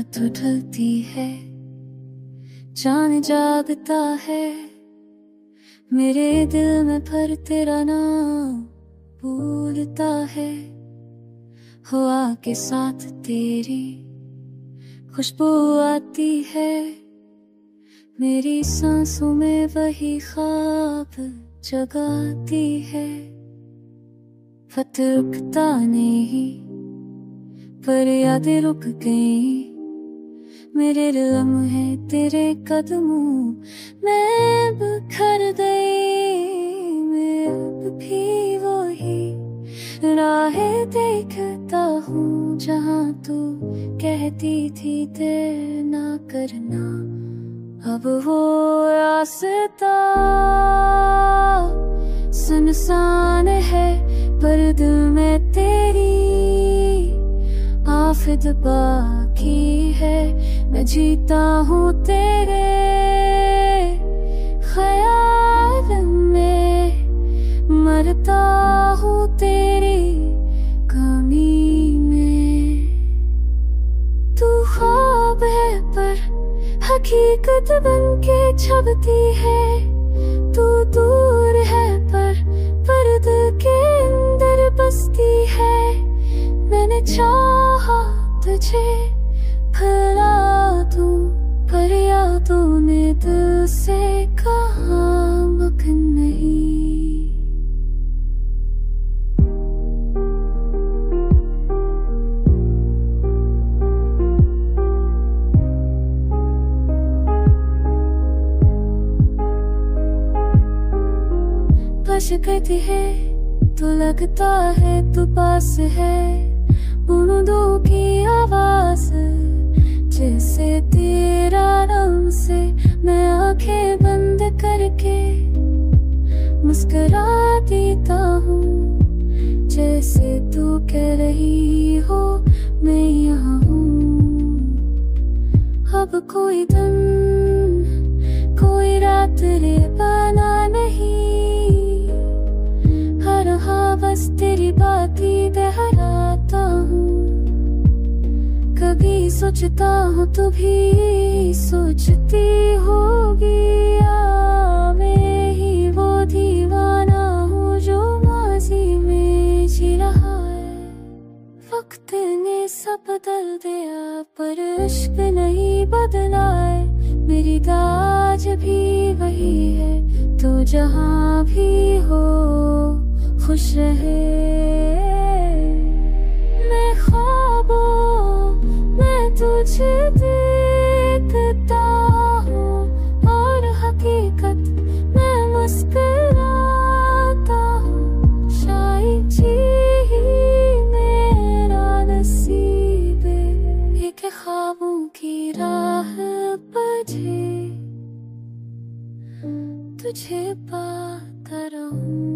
रात ढलती है, चांद जागता है, मेरे दिल में पर तेरा नाम भूलता है। हवा के साथ तेरी खुशबू आती है, मेरी सांसों में वही ख्वाब जगाती है। वक्त रुकता नहीं पर यादें रुक गई, मेरे लम्हे तेरे कदमों में बिखर गई। मैं अब भी वही राहें देखता हूँ जहाँ तू कहती थी देर ना करना। अब वो रास्ता सुनसान है पर दिल में तेरी आफिद बाकी है। मैं जीता हूँ तेरे ख्याल में, मरता हूँ तेरी कमी में। तू ख्वाब है पर हकीकत बनके छपती है, तू दूर है पर दिल के अंदर बसती है। मैंने चाहा तुझे भुला दूं पर यादों ने दिल से कहा मगन नहीं। बस कहती है तो लगता है तू पास है, बूंदों की आवाज जैसे तेरा नाम से मैं आंखें बंद करके मुस्कुरा देता हूँ। जैसे तू कह रही हो मैं यहाँ हूँ। अब कोई दिन कोई रात रे बना नहीं, हर हाँ बस तेरी बात ही दोहराता हूँ। कभी सोचता हूँ तू भी सोचती होगी, या मैं ही वो दीवाना हूँ जो माजी में जी रहा है। वक्त ने सब बदल दिया पर इश्क नहीं बदला है, मेरी गाज भी वही है। तो जहाँ भी हो खुश रहे। मैं ख्वाबों में तुझे देखता हूँ और हकीकत में मुस्कुराता हूँ। शायद जी मेरा नसीब एक ख्वाबों की राह बजे तुझे पाता रहूं।